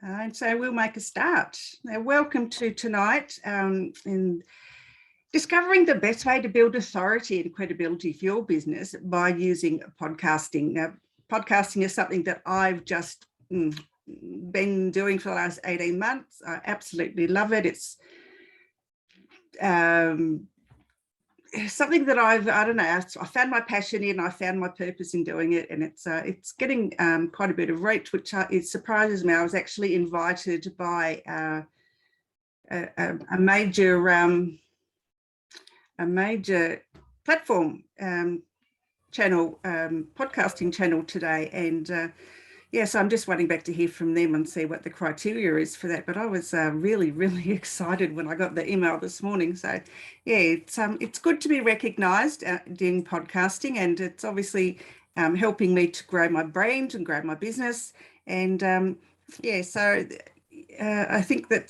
And so we'll make a start. Now, welcome to tonight in discovering the best way to build authority and credibility for your business by using podcasting. Now, podcasting is something that I've just been doing for the last 18 months. I absolutely love it. It's something that I don't know, I found my passion in, I found my purpose in doing it, and it's getting quite a bit of reach, which it surprises me. I was actually invited by a major platform channel, podcasting channel today, and yes, I'm just waiting back to hear from them and see what the criteria is for that. But I was really excited when I got the email this morning. So yeah, it's good to be recognised doing podcasting, and it's obviously helping me to grow my brand and grow my business. And yeah, so I think that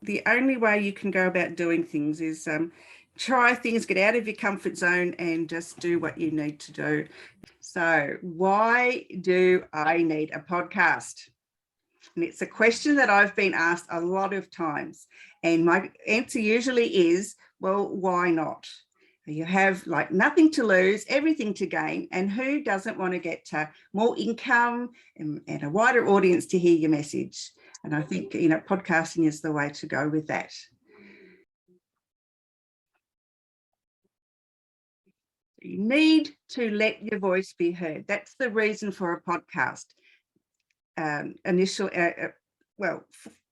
the only way you can go about doing things is try things, get out of your comfort zone and just do what you need to do. So why do I need a podcast? And it's a question that I've been asked a lot of times. And my answer usually is, well, why not? You have like nothing to lose, everything to gain. And who doesn't want to get more income and a wider audience to hear your message? And I think, podcasting is the way to go with that. You need to let your voice be heard. That's the reason for a podcast.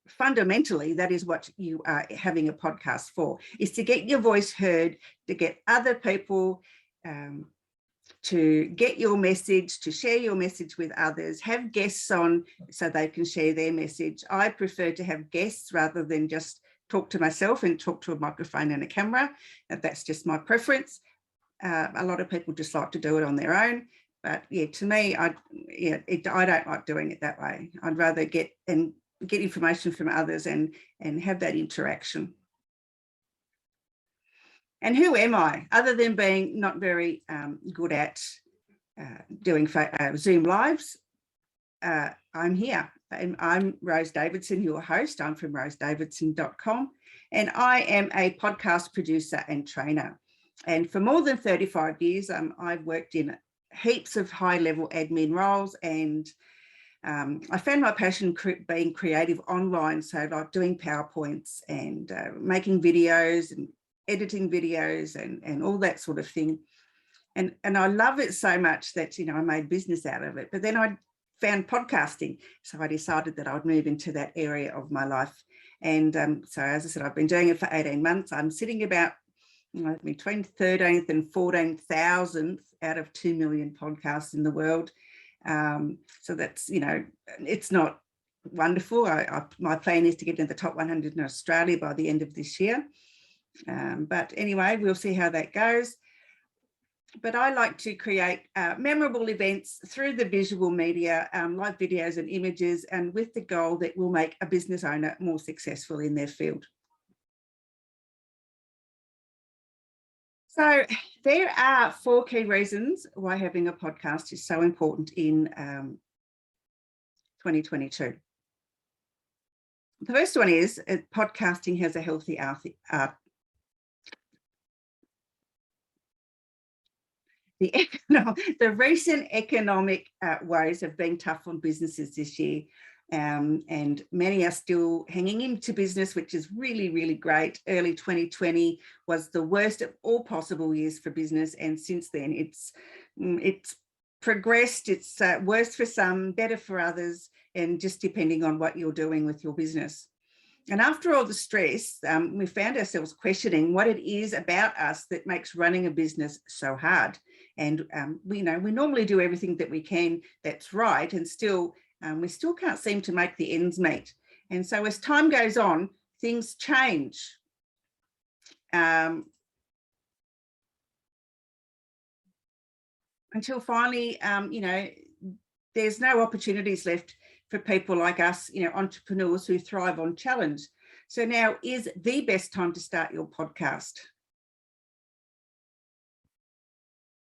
Fundamentally, that is what you are having a podcast for, is to get your voice heard, to get other people to get your message, to share your message with others, have guests on so they can share their message. I prefer to have guests rather than just talk to myself and talk to a microphone and a camera. That's just my preference. A lot of people just like to do it on their own, but yeah, to me, I don't like doing it that way. I'd rather get information from others and have that interaction. And who am I, other than being not very good at doing Zoom lives? I'm here. I'm Rose Davidson, your host. I'm from rosedavidson.com, and I am a podcast producer and trainer. And for more than 35 years, I've worked in heaps of high-level admin roles, and I found my passion being creative online, so like doing PowerPoints and making videos and editing videos and all that sort of thing. And I love it so much that, I made business out of it. But then I found podcasting, so I decided that I would move into that area of my life. And so, as I said, I've been doing it for 18 months. I'm sitting about between 13th and 14,000th out of 2 million podcasts in the world. So that's, it's not wonderful. My plan is to get in the top 100 in Australia by the end of this year. But anyway, we'll see how that goes. But I like to create memorable events through the visual media, like videos and images, and with the goal that will make a business owner more successful in their field. So there are 4 key reasons why having a podcast is so important in 2022. The first one is podcasting has a healthy the recent economic woes have been tough on businesses this year. And many are still hanging into business, which is really great. Early 2020 was the worst of all possible years for business, and since then it's progressed. It's worse for some, better for others, and just depending on what you're doing with your business. And after all the stress, we found ourselves questioning what it is about us that makes running a business so hard. And we normally do everything that we can that's right, and we still can't seem to make the ends meet. And so as time goes on, things change. Until finally, there's no opportunities left for people like us, entrepreneurs who thrive on challenge. So now is the best time to start your podcast.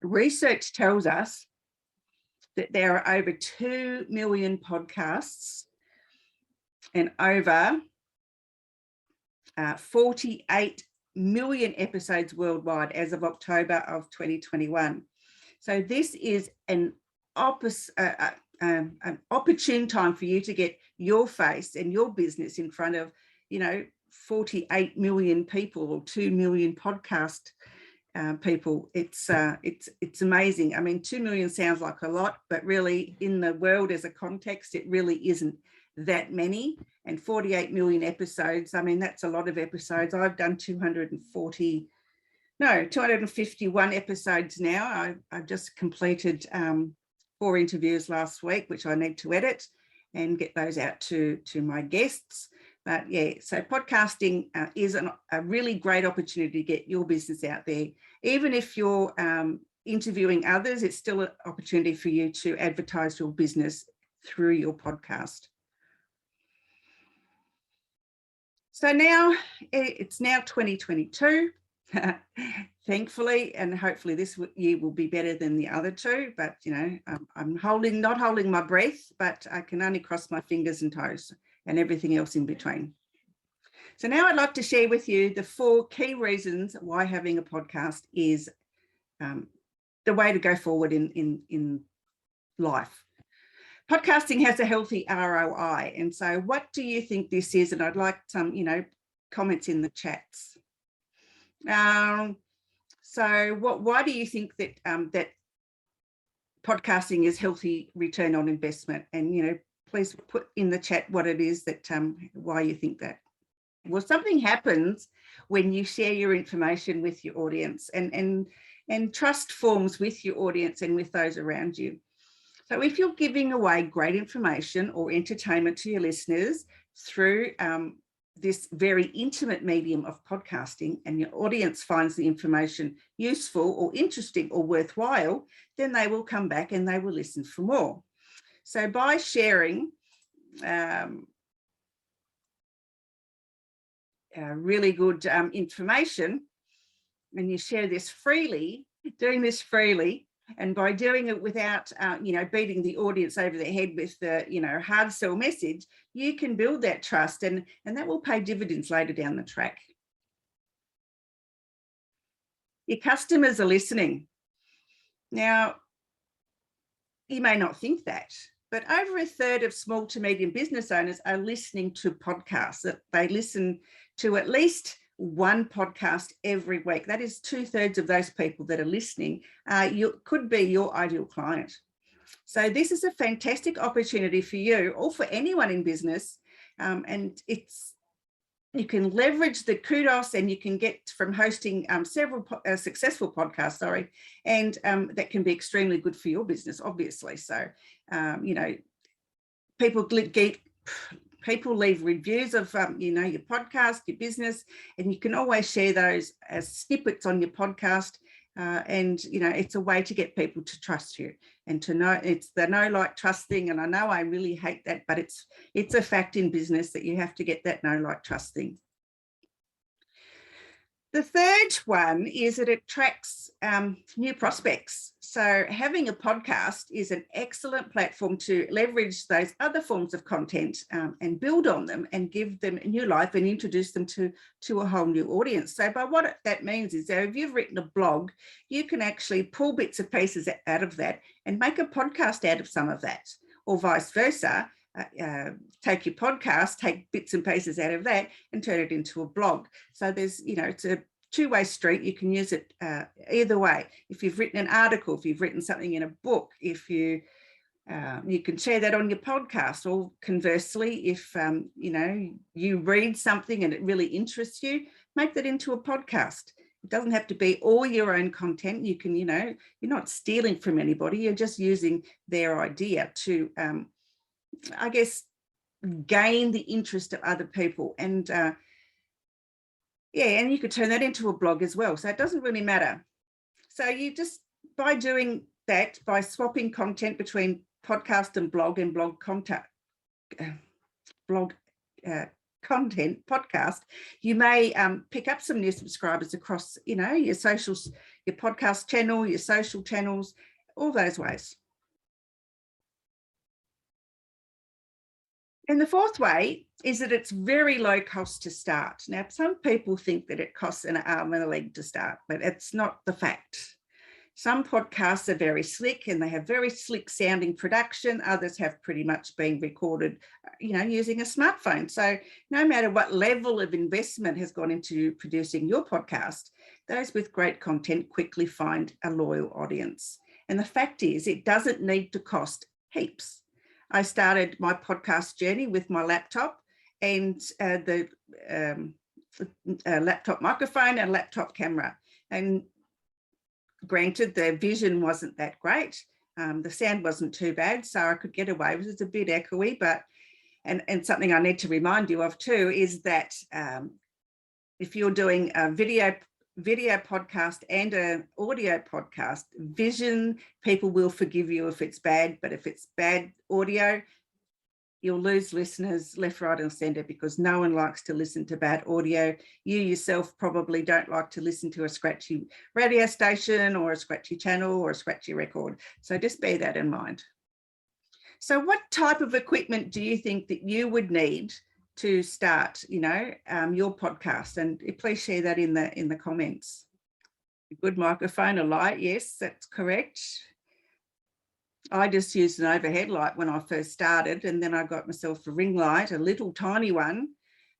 Research tells us that there are over 2 million podcasts and over 48 million episodes worldwide as of October of 2021. So this is an opportune time for you to get your face and your business in front of, 48 million people or 2 million podcast people. It's amazing. I mean, 2 million sounds like a lot, but really in the world as a context, it really isn't that many. And 48 million episodes, I mean, that's a lot of episodes. I've done 251 episodes now. I've just completed 4 interviews last week, which I need to edit and get those out to my guests. But yeah, so podcasting is a really great opportunity to get your business out there. Even if you're interviewing others, it's still an opportunity for you to advertise your business through your podcast. So now it's now 2022, thankfully, and hopefully this year will be better than the other 2. But, I'm not holding my breath, but I can only cross my fingers and toes and everything else in between. So now I'd like to share with you the 4 key reasons why having a podcast is the way to go forward in life. Podcasting has a healthy ROI. And so what do you think this is? And I'd like some, comments in the chats. So why do you think that that podcasting is healthy return on investment? And, please put in the chat what it is that, why you think that. Well, something happens when you share your information with your audience, and trust forms with your audience and with those around you. So if you're giving away great information or entertainment to your listeners through this very intimate medium of podcasting, and your audience finds the information useful or interesting or worthwhile, then they will come back and they will listen for more. So by sharing really good information, and you share this freely, doing this freely, and by doing it without, beating the audience over the head with the, hard sell message, you can build that trust, and that will pay dividends later down the track. Your customers are listening. Now, you may not think that, but over a third of small to medium business owners are listening to podcasts. That they listen to at least one podcast every week. That is 2/3 of those people that are listening. Could be your ideal client. So this is a fantastic opportunity for you or for anyone in business. And you can leverage the kudos, and you can get from hosting several successful podcasts, and that can be extremely good for your business, obviously. So, people leave reviews of, your podcast, your business, and you can always share those as snippets on your podcast. And, it's a way to get people to trust you and to know. It's the know, like, trust thing. And I know I really hate that, but it's a fact in business that you have to get that know, like, trust thing. The third one is that it attracts new prospects. So having a podcast is an excellent platform to leverage those other forms of content and build on them and give them a new life and introduce them to a whole new audience. So by what that means is that if you've written a blog, you can actually pull bits and pieces out of that and make a podcast out of some of that, or vice versa. Take your podcast, take bits and pieces out of that and turn it into a blog. So there's, it's a two-way street. You can use it either way. If you've written an article, if you've written something in a book, if you can share that on your podcast, or conversely, if you read something and it really interests you, make that into a podcast. It doesn't have to be all your own content. You can, you're not stealing from anybody. You're just using their idea to I guess, gain the interest of other people. And and you could turn that into a blog as well. So it doesn't really matter. So you just, by doing that, by swapping content between podcast and blog content, podcast, you may pick up some new subscribers across, your socials, your podcast channel, your social channels, all those ways. And the fourth way is that it's very low cost to start. Now, some people think that it costs an arm and a leg to start, but it's not the fact. Some podcasts are very slick and they have very slick sounding production. Others have pretty much been recorded, using a smartphone. So no matter what level of investment has gone into producing your podcast, those with great content quickly find a loyal audience. And the fact is, it doesn't need to cost heaps. I started my podcast journey with my laptop and the laptop microphone and laptop camera. And granted, the vision wasn't that great. The sound wasn't too bad, so I could get away with it. It's a bit echoey, but and something I need to remind you of too is that if you're doing a video podcast and an audio podcast, vision, people will forgive you if it's bad, but if it's bad audio, you'll lose listeners left, right, and centre because no one likes to listen to bad audio. You yourself probably don't like to listen to a scratchy radio station or a scratchy channel or a scratchy record. So just bear that in mind. So what type of equipment do you think that you would need to start, your podcast? And please share that in the comments. A good microphone, a light, yes, that's correct. I just used an overhead light when I first started, and then I got myself a ring light, a little tiny one,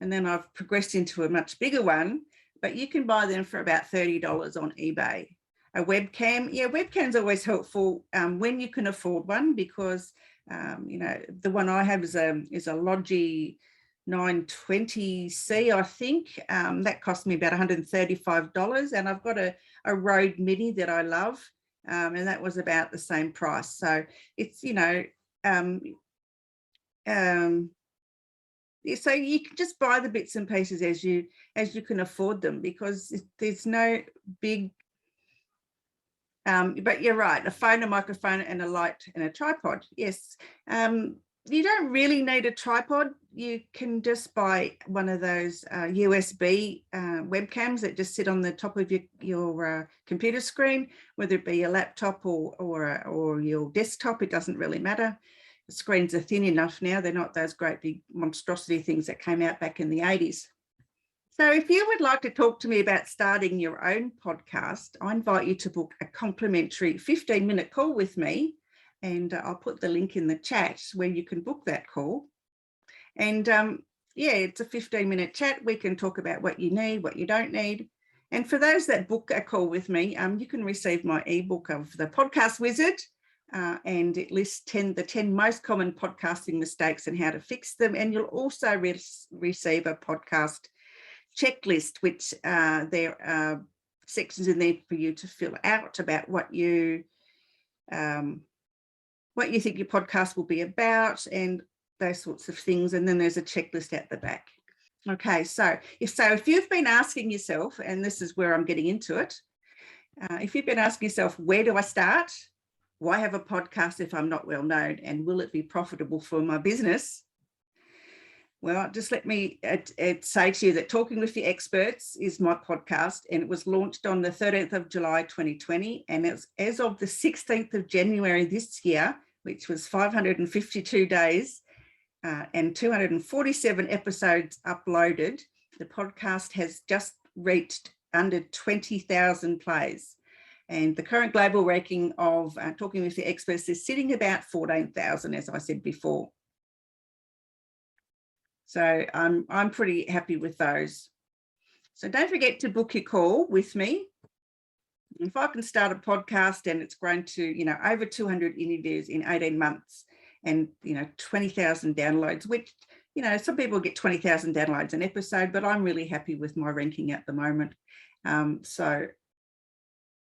and then I've progressed into a much bigger one, but you can buy them for about $30 on eBay. A webcam, webcam's always helpful when you can afford one because, the one I have is a Logi 920C, I think. That cost me about $135, and I've got a Rode Mini that I love. And that was about the same price. So it's, so you can just buy the bits and pieces as you can afford them because there's no big, but you're right, a phone, a microphone and a light and a tripod. Yes. You don't really need a tripod. You can just buy one of those USB webcams that just sit on the top of your computer screen, whether it be your laptop or your desktop. It doesn't really matter. The screens are thin enough now. They're not those great big monstrosity things that came out back in the 80s. So if you would like to talk to me about starting your own podcast, I invite you to book a complimentary 15-minute call with me. And I'll put the link in the chat where you can book that call. And it's a 15-minute chat. We can talk about what you need, what you don't need. And for those that book a call with me, you can receive my ebook of the Podcast Wizard, and it lists the 10 most common podcasting mistakes and how to fix them. And you'll also receive a podcast checklist, which there are sections in there for you to fill out about what you think your podcast will be about and those sorts of things. And then there's a checklist at the back. Okay, so if you've been asking yourself, and this is where I'm getting into it, if you've been asking yourself, where do I start? Why have a podcast if I'm not well known? And will it be profitable for my business? Well, just let me say to you that Talking with the Experts is my podcast, and it was launched on the 13th of July, 2020. And it's as of the 16th of January this year, which was 552 days and 247 episodes uploaded. The podcast has just reached under 20,000 plays. And the current global ranking of Talking with the Experts is sitting about 14,000, as I said before. So I'm pretty happy with those. So don't forget to book your call with me. If I can start a podcast and it's grown to, over 200 interviews in 18 months and, 20,000 downloads, which, some people get 20,000 downloads an episode, but I'm really happy with my ranking at the moment. So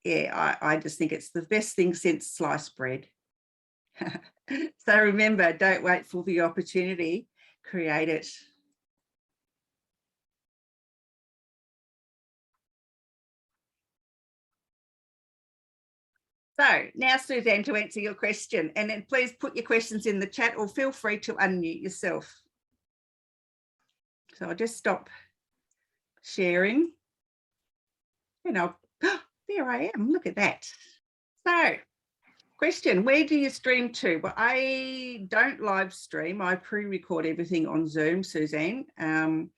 yeah, I just think it's the best thing since sliced bread. So remember, don't wait for the opportunity. Create it. So now, Suzanne, to answer your question, and then please put your questions in the chat or feel free to unmute yourself. So I'll just stop sharing. There I am. Look at that. So Question, where do you stream to? Well, I don't live stream. I pre-record everything on Zoom, Suzanne. And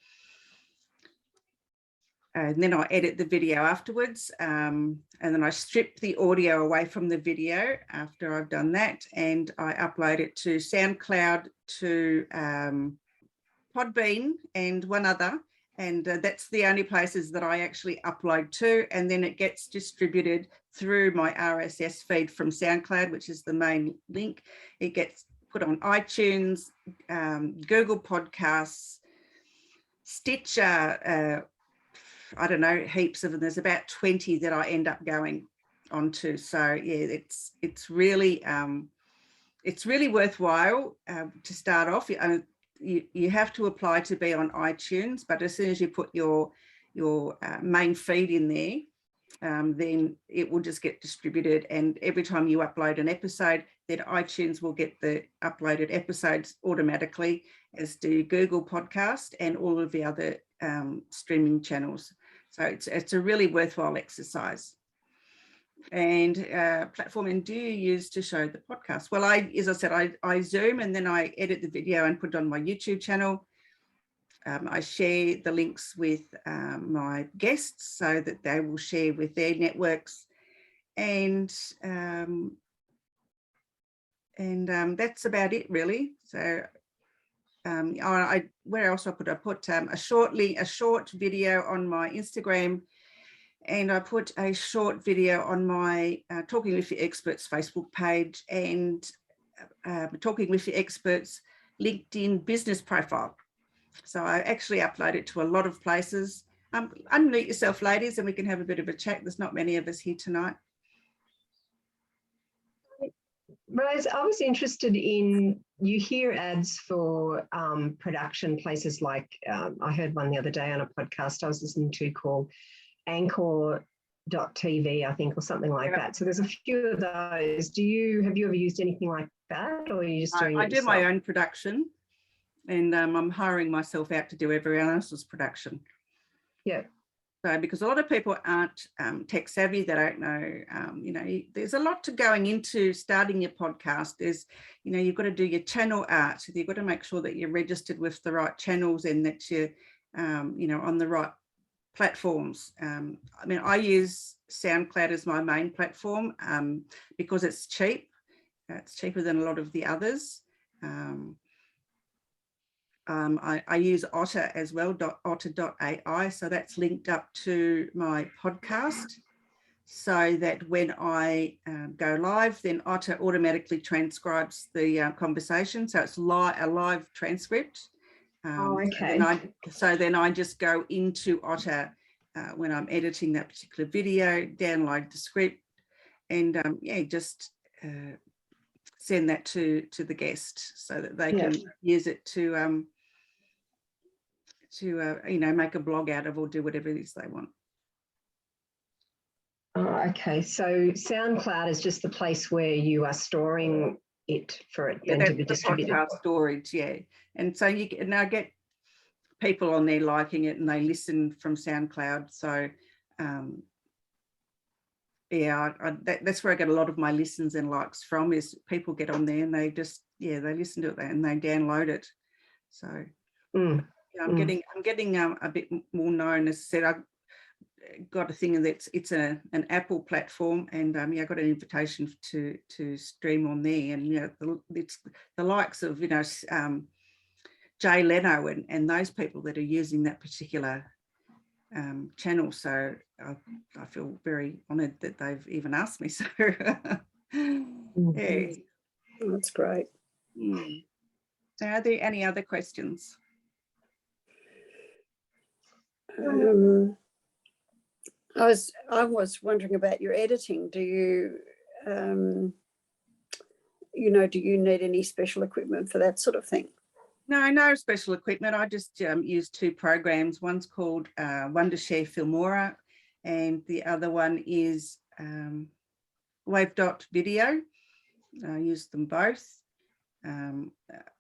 then I edit the video afterwards. And then I strip the audio away from the video after I've done that. And I upload it to Soundcloud, to Podbean and one other. And that's the only places that I actually upload to. And then it gets distributed through my RSS feed from SoundCloud, which is the main link. It gets put on iTunes, Google Podcasts, Stitcher, I don't know, heaps of them. There's about 20 that I end up going onto. So yeah, it's really worthwhile to start off. You have to apply to be on iTunes, but as soon as you put your main feed in there, then it will just get distributed. And every time you upload an episode, then iTunes will get the uploaded episodes automatically, as do Google Podcast and all of the other streaming channels. So it's a really worthwhile exercise. And platform and do you use to show the podcast? Well, as I said, I Zoom and then I edit the video and put it on my YouTube channel. I share the links with my guests so that they will share with their networks, and that's about it really. So where else I put a short video on my Instagram, and I put a short video on my Talking with Your Experts Facebook page, and Talking with Your Experts LinkedIn business profile. So I actually upload it to a lot of places. Unmute yourself, ladies, and we can have a bit of a chat. There's not many of us here tonight. Rose, I was interested in, you hear ads for production places like, I heard one the other day on a podcast I was listening to called Anchor.tv, I think, or something like that. So there's a few of those. Have you ever used anything like that, or are you just doing it yourself? I do my own production, and I'm hiring myself out to do everyone else's production. Yeah. So because a lot of people aren't tech savvy, they don't know, there's a lot to going into starting your podcast. There's, you've got to do your channel art. So you've got to make sure that you're registered with the right channels and that you're, on the right platforms. I use SoundCloud as my main platform because it's cheap. It's cheaper than a lot of the others. I use Otter as well, otter.ai. So that's linked up to my podcast, so that when I go live, then Otter automatically transcribes the conversation. So it's a live transcript. Okay. So then I just go into Otter when I'm editing that particular video, download the script, and just send that to the guest so that they can use it to make a blog out of, or do whatever it is they want. Okay, so SoundCloud is just the place where you are storing it for it then to be distributed. Podcast storage, yeah. And so you now get people on there liking it, and they listen from SoundCloud. So that's where I get a lot of my listens and likes from, is people get on there and they just they listen to it and they download it. So I'm getting a bit more known. As I said, I've got a thing that's an Apple platform, and I got an invitation to stream on there, and it's the likes of Jay Leno and those people that are using that particular channel. So I feel very honoured that they've even asked me. So yeah, that's great. So are there any other questions? I was wondering about your editing. Do you do you need any special equipment for that sort of thing? No special equipment. I just use two programs. One's called Wondershare Filmora, and the other one is Wave Video. I use them both.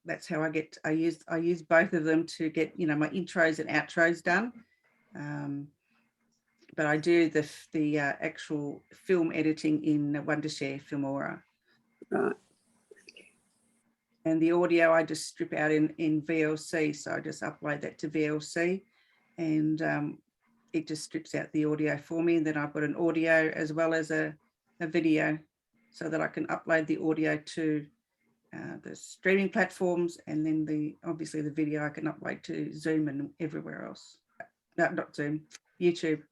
That's how I use both of them to get my intros and outros done. But I do the actual film editing in Wondershare Filmora. Right. And the audio I just strip out in VLC. So I just upload that to VLC, and it just strips out the audio for me. And then I've got an audio as well as a video, so that I can upload the audio to the streaming platforms, and then obviously the video I can upload to Zoom and everywhere else. No, not Zoom, YouTube.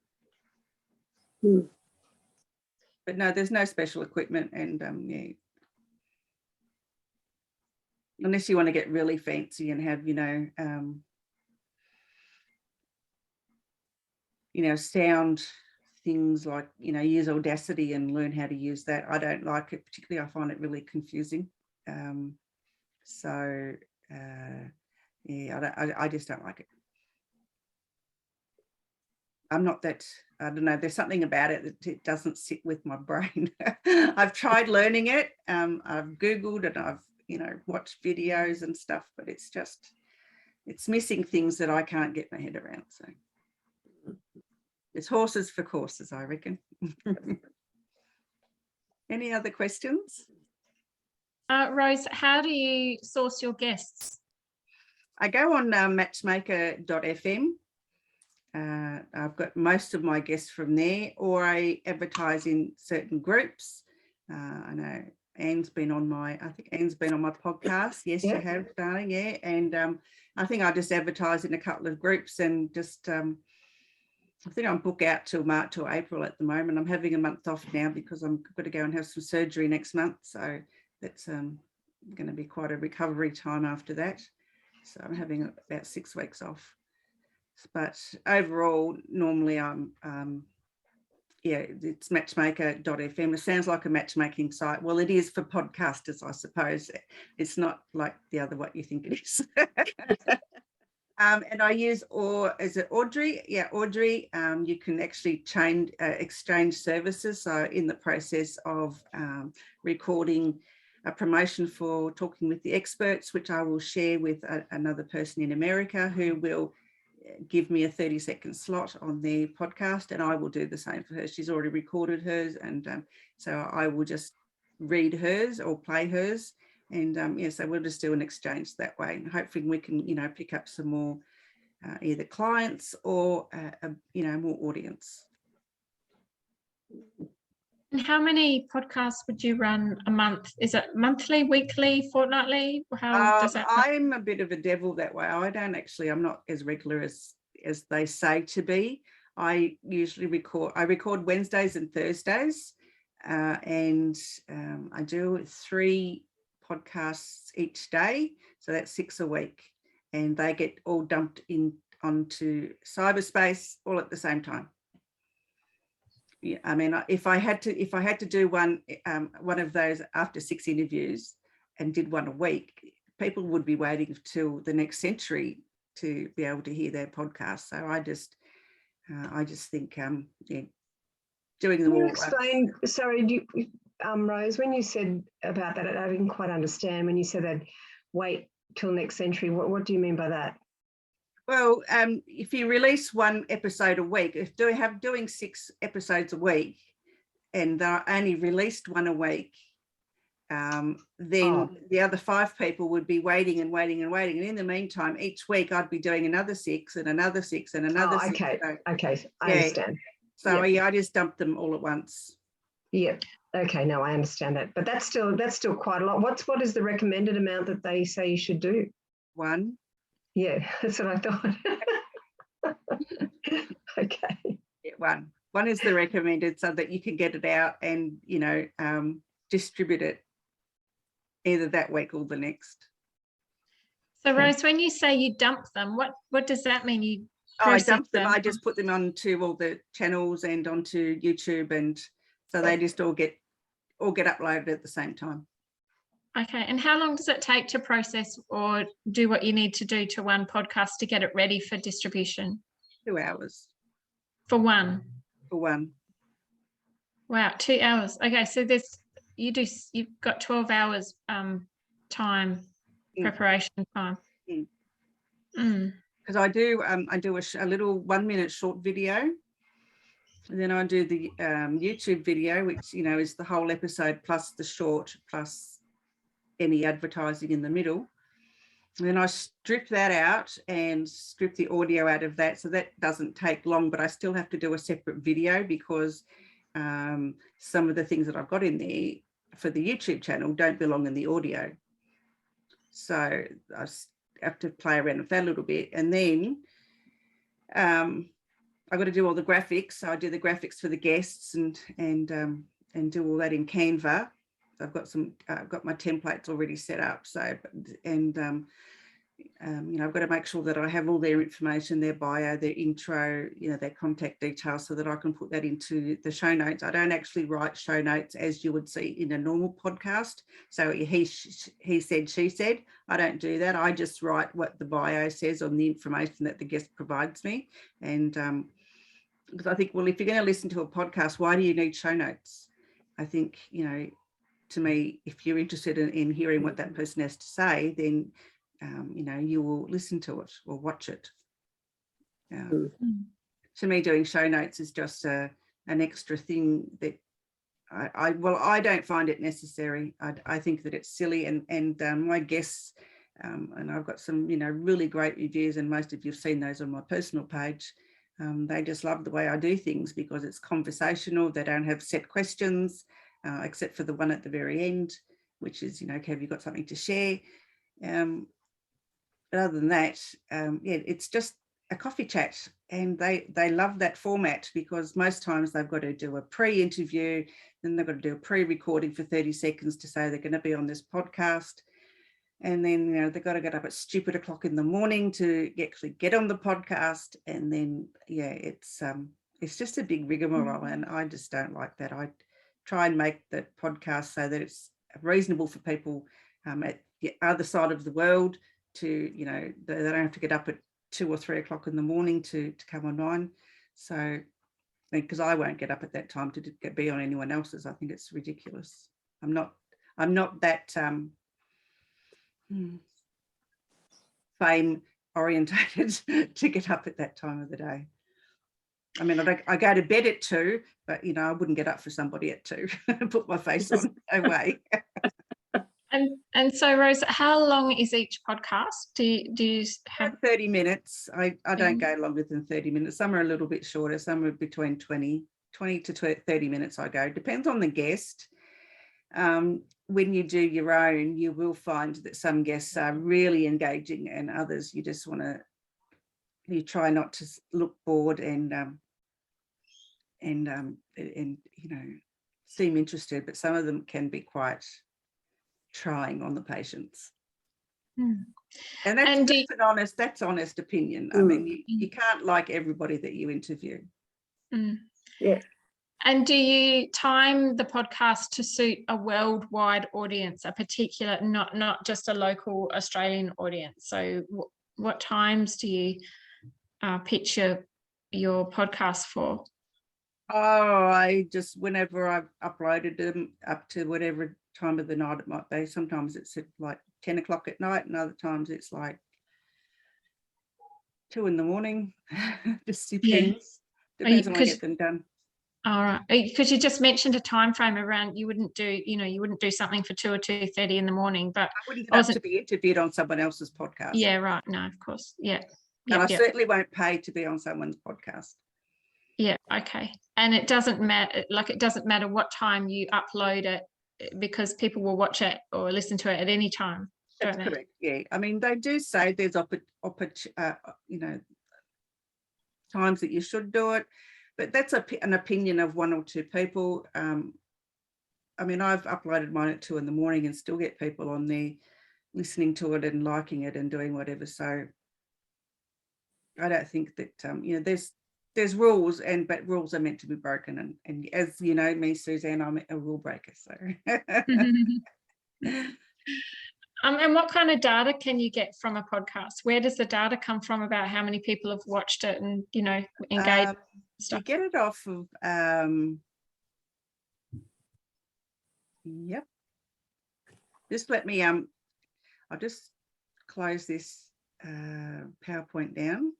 But no, there's no special equipment, and yeah, unless you want to get really fancy and have sound things like use Audacity and learn how to use that. I don't like it particularly. I find it really confusing. Yeah, I just don't like it. I'm not that, I don't know, there's something about it that it doesn't sit with my brain. I've tried learning it. I've Googled and I've, watched videos and stuff, but it's missing things that I can't get my head around. So it's horses for courses, I reckon. Any other questions? Rose, how do you source your guests? I go on matchmaker.fm. I've got most of my guests from there, or I advertise in certain groups. I know Anne's been on my podcast. Yes, yeah. You have, darling, yeah. And I think I just advertise in a couple of groups, and just I think I'm booked out till March or April at the moment. I'm having a month off now because I'm going to go and have some surgery next month. So that's going to be quite a recovery time after that. So I'm having about 6 weeks off. But overall, normally it's matchmaker.fm. It sounds like a matchmaking site. Well, it is for podcasters, I suppose. It's not like the other what you think it is. And I use, is it Audrey? Yeah, Audrey. You can actually exchange services. So in the process of recording a promotion for Talking with the Experts, which I will share with another person in America who will give me a 30-second slot on their podcast, and I will do the same for her. She's already recorded hers, and so I will just read hers or play hers, and so we'll just do an exchange that way, and hopefully we can pick up some more either clients or more audience. And how many podcasts would you run a month? Is it monthly, weekly, fortnightly? How does that? I'm a bit of a devil that way. I'm not as regular as they say to be. I usually record Wednesdays and Thursdays, and I do 3 podcasts each day. So that's 6 a week, and they get all dumped onto cyberspace all at the same time. Yeah, I mean, if I had to do one of those after 6 interviews and did one a week, people would be waiting till the next century to be able to hear their podcast. So I just think doing them all. Can you explain? Sorry, Rose, when you said about that, I didn't quite understand. When you said that wait till next century, what do you mean by that? Well, if you release 1 episode a week, if doing 6 episodes a week, and they're only released 1 a week, then the other 5 people would be waiting and waiting and waiting. And in the meantime, each week I'd be doing another 6 and another 6 and another 6. Okay, okay, I understand. So yeah, I just dumped them all at once. Yeah. Okay, no, I understand that, but that's still quite a lot. What is the recommended amount that they say you should do? 1. Yeah, that's what I thought. Okay. Yeah, 1 is the recommended, so that you can get it out and distribute it either that week or the next. So Rose, when you say you dump them, what does that mean? You I dump them. I just put them onto all the channels and onto YouTube, and so they just all get uploaded at the same time. Okay, and how long does it take to process or do what you need to do to one podcast to get it ready for distribution? 2 hours. For one? For 1. Wow, 2 hours. Okay, so you've got 12 hours preparation time. Because I do a little 1-minute short video, And then I do the YouTube video, which, you know, is the whole episode plus the short plus any advertising in the middle. And then I strip that out and strip the audio out of that. So that doesn't take long, but I still have to do a separate video because some of the things that I've got in there for the YouTube channel don't belong in the audio. So I have to play around with that a little bit. And then I've got to do all the graphics. So I do the graphics for the guests and do all that in Canva. I've got my templates already set up. So, and you know, I've got to make sure that I have all their information, their bio, their intro, you know, their contact details, so that I can put that into the show notes. I don't actually write show notes as you would see in a normal podcast. So he said, she said. I don't do that. I just write what the bio says on the information that the guest provides me. And because I think, well, if you're going to listen to a podcast, why do you need show notes? I think, you know, to me, if you're interested in hearing what that person has to say, then you know, you will listen to it or watch it. To me, doing show notes is just an extra thing that I don't find it necessary. I think that it's silly, and my guests, and I've got some, you know, really great reviews, and most of you've seen those on my personal page. They just love the way I do things because it's conversational. They don't have set questions, except for the one at the very end, which is, you know, okay, have you got something to share? But other than that, yeah, it's just a coffee chat, and they love that format because most times they've got to do a pre-interview, then they've got to do a pre-recording for 30 seconds to say they're going to be on this podcast. And then, you know, they've got to get up at stupid o'clock in the morning to actually get on the podcast. And then, yeah, it's just a big rigmarole, and I just don't like that. I try and make the podcast so that it's reasonable for people at the other side of the world to, you know, they don't have to get up at 2 or 3 o'clock in the morning to come on mine. So, because I won't get up at that time to be on anyone else's. I think it's ridiculous. I'm not that fame orientated to get up at that time of the day. I mean, I go to bed at 2, but, you know, I wouldn't get up for somebody at 2 and put my face on. No way. And so, Rose, how long is each podcast? Do you have 30 minutes? I don't go longer than 30 minutes. Some are a little bit shorter. Some are between 20 to 30 minutes I go. Depends on the guest. When you do your own, you will find that some guests are really engaging, and others you just you try not to look bored and you know, seem interested, but some of them can be quite trying on the patients. And that's honest opinion. I mean, you can't like everybody that you interview. Yeah. And do you time the podcast to suit a worldwide audience, a particular, not just a local Australian audience? So what times do you pitch your podcast for? Oh, I just, whenever I've uploaded them up to whatever time of the night it might be. Sometimes it's at like 10 o'clock at night, and other times it's like 2 in the morning. Just depends. Yeah. Depends when I get them done. All right, because you just mentioned a time frame around you wouldn't do something for 2 or 2:30 in the morning, but I wouldn't get up to be interviewed on someone else's podcast. Yeah, right. No, of course. Yeah. And I certainly won't pay to be on someone's podcast. Yeah, okay. And it doesn't matter, it doesn't matter what time you upload it, because people will watch it or listen to it at any time. That's correct. Yeah, I mean, they do say there's you know, times that you should do it, but that's an opinion of 1 or 2 people. I mean, I've uploaded mine at 2 in the morning and still get people on there listening to it and liking it and doing whatever. So I don't think that you know, there's rules, but rules are meant to be broken, and as you know me, Suzanne, I'm a rule breaker. So and what kind of data can you get from a podcast? Where does the data come from about how many people have watched it and, you know, engaged stuff? You get it off of yep. Just let me I'll just close this PowerPoint down.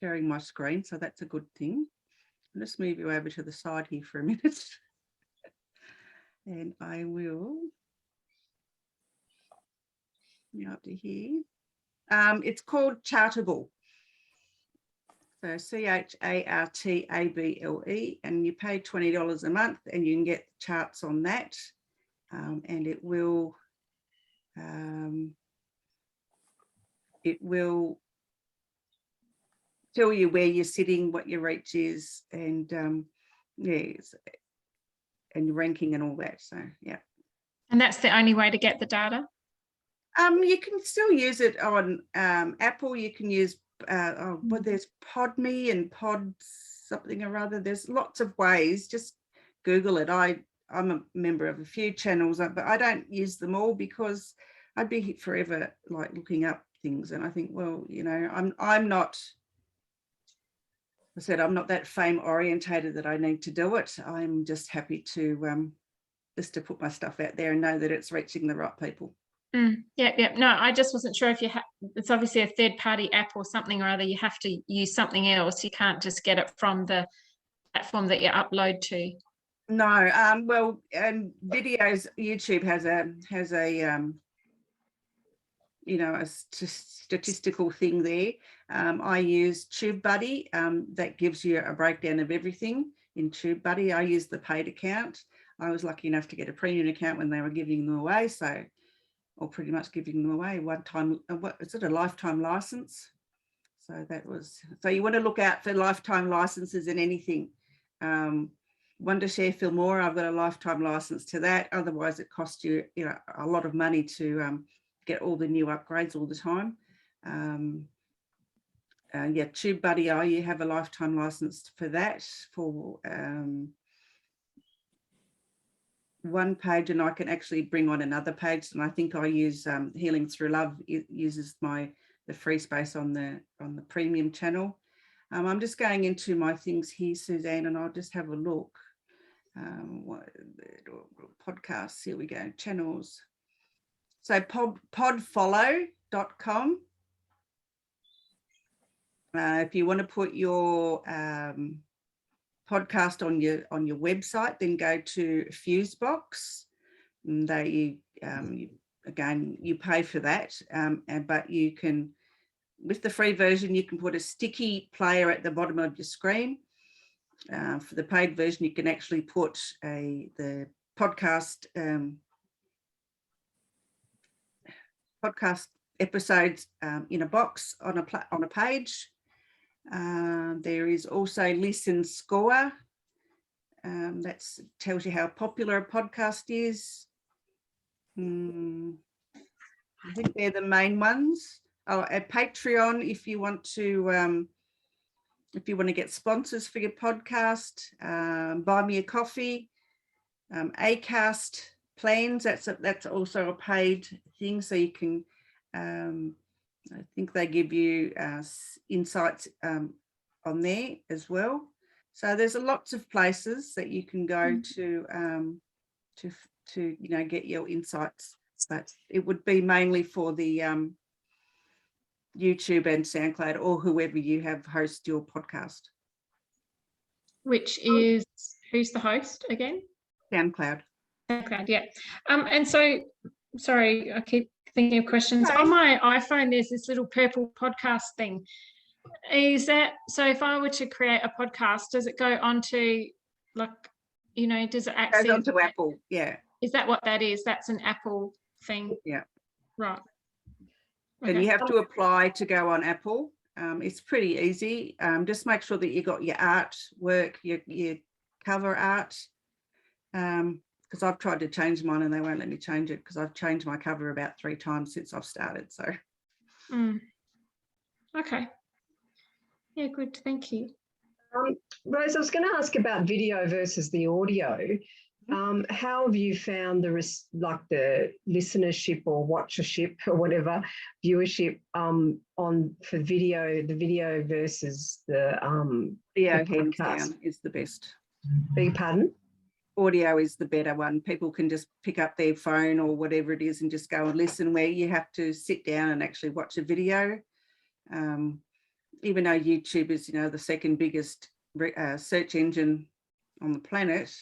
sharing my screen, so that's a good thing. I'll just move you over to the side here for a minute. And I will up to here. It's called Chartable. So CHARTABLE, and you pay $20 a month and you can get charts on that. And it will tell you where you're sitting, what your reach is, and yes, and your ranking and all that. So yeah. And that's the only way to get the data? You can still use it on Apple. You can use there's PodMe and Pod something or other. There's lots of ways. Just Google it. I'm a member of a few channels, but I don't use them all because I'd be forever like looking up things. And I think, well, you know, I'm not. I said I'm not that fame orientated that I need to do it. I'm just happy to just to put my stuff out there and know that it's reaching the right people. Yeah. No, I just wasn't sure if you it's obviously a third-party app or something or other. You have to use something else. You can't just get it from the platform that you upload to. No, well, and videos. YouTube has a you know, a statistical thing there. I use TubeBuddy. That gives you a breakdown of everything in TubeBuddy. I use the paid account. I was lucky enough to get a premium account when they were giving them away. So, or pretty much giving them away one time. What is it? A lifetime license. So that was. So you want to look out for lifetime licenses in anything. Wondershare, Feel More. I've got a lifetime license to that. Otherwise, it costs you, you know, a lot of money to get all the new upgrades all the time. Yeah, TubeBuddy, you have a lifetime license for that for one page, and I can actually bring on another page. And I think I use Healing Through Love. It uses the free space on the premium channel. I'm just going into my things here, Suzanne, and I'll just have a look. Podcasts, here we go, channels. So podfollow.com. If you want to put your podcast on your website, then go to Fusebox. And again, you pay for that, but you can, with the free version, you can put a sticky player at the bottom of your screen. For the paid version, you can actually put the podcast episodes in a box on a page. There is also Listen Score. That tells you how popular a podcast is. I think they're the main ones. Oh, a Patreon if you want to get sponsors for your podcast. Buy Me a Coffee. Acast plans. That's also a paid thing, so you can. I think they give you insights on there as well. So there's lots of places that you can go to you know, get your insights. But it would be mainly for the YouTube and SoundCloud, or whoever you have host your podcast. Which is, who's the host again? SoundCloud. SoundCloud, yeah. And so, sorry, I keep thinking of questions. On my iPhone, there's this little purple podcast thing. Is that, so if I were to create a podcast, does it go onto, like, you know, does it access? It goes onto Apple, yeah. Is that what that is? That's an Apple thing? Yeah. Right. And you have to apply to go on Apple. It's pretty easy. Just make sure that you got your artwork, your cover art. Because I've tried to change mine and they won't let me change it because I've changed my cover about 3 times since I've started. So. Okay. Yeah, good. Thank you. Rose, I was going to ask about video versus the audio. How have you found the listenership or watchership or whatever viewership for video, the video versus the video, hands down, is the best. Beg your pardon? Audio is the better one. People can just pick up their phone or whatever it is and just go and listen, where you have to sit down and actually watch a video. even though YouTube is, the second biggest search engine on the planet,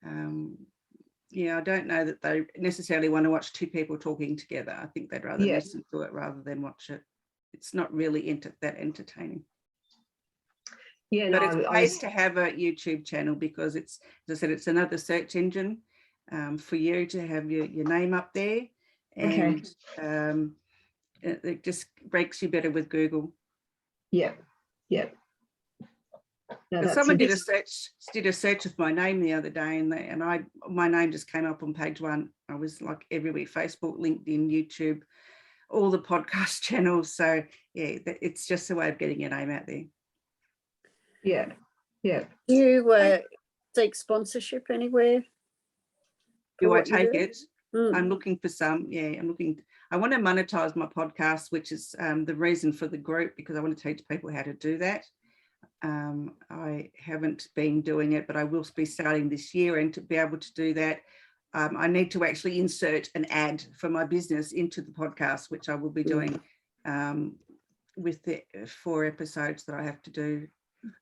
I don't know that they necessarily want to watch two people talking together. I think they'd rather listen to it rather than watch it. It's not really that entertaining. Yeah, but it's nice to have a YouTube channel because it's, as I said, it's another search engine for you to have your name up there, and it just breaks you better with Google. Yeah. No, someone did a search of my name the other day, and my name just came up on page one. I was like everywhere: Facebook, LinkedIn, YouTube, all the podcast channels. So yeah, it's just a way of getting your name out there. Yeah. Do you seek sponsorship anywhere? Do I take it? I'm looking for some. Yeah, I want to monetize my podcast, which is the reason for the group, because I want to teach people how to do that. I haven't been doing it, but I will be starting this year. And to be able to do that, I need to actually insert an ad for my business into the podcast, which I will be doing with the 4 episodes that I have to do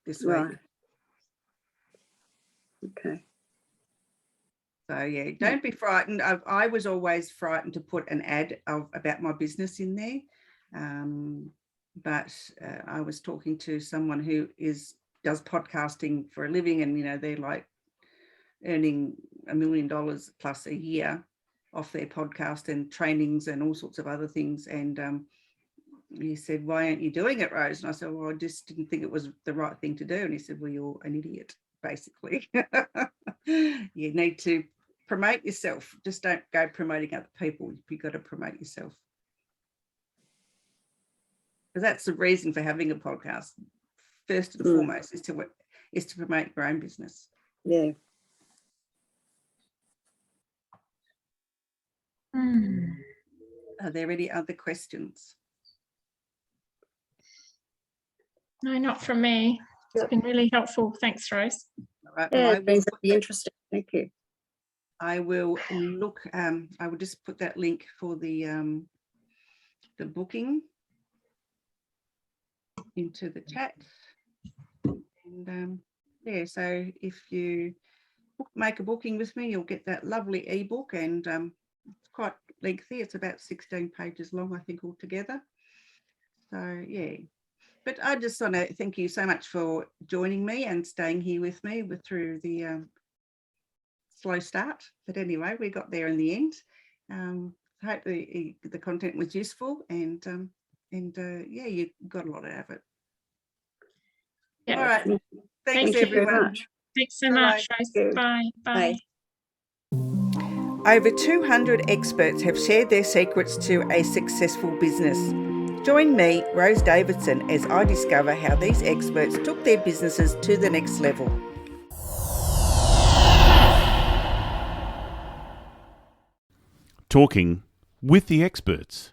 this week. Okay. So yeah, don't be frightened. I was always frightened to put an ad about my business in there. But I was talking to someone who does podcasting for a living, and they're like earning $1 million plus a year off their podcast and trainings and all sorts of other things. And he said, "Why aren't you doing it, Rose?" And I said, "Well, I just didn't think it was the right thing to do." And he said, "Well, you're an idiot, basically." You need to promote yourself. Just don't go promoting other people. You've got to promote yourself. Because that's the reason for having a podcast. First and foremost is to promote your own business. Yeah. Are there any other questions? No, not from me. It's been really helpful. Thanks, Rose. All right, Yeah, it's been really interesting. Thank you. I will look. I will just put that link for the booking into the chat. And so if you make a booking with me, you'll get that lovely ebook, and it's quite lengthy. It's about 16 pages long, I think, altogether. So yeah, but I just want to thank you so much for joining me and staying here with me through the slow start. But anyway, we got there in the end. I hope the content was useful, and you got a lot out of it. Yeah. All right. Thanks you everyone. very much. Thanks so much, Rose. Bye. Bye. Over 200 experts have shared their secrets to a successful business. Join me, Rose Davidson, as I discover how these experts took their businesses to the next level. Talking with the experts.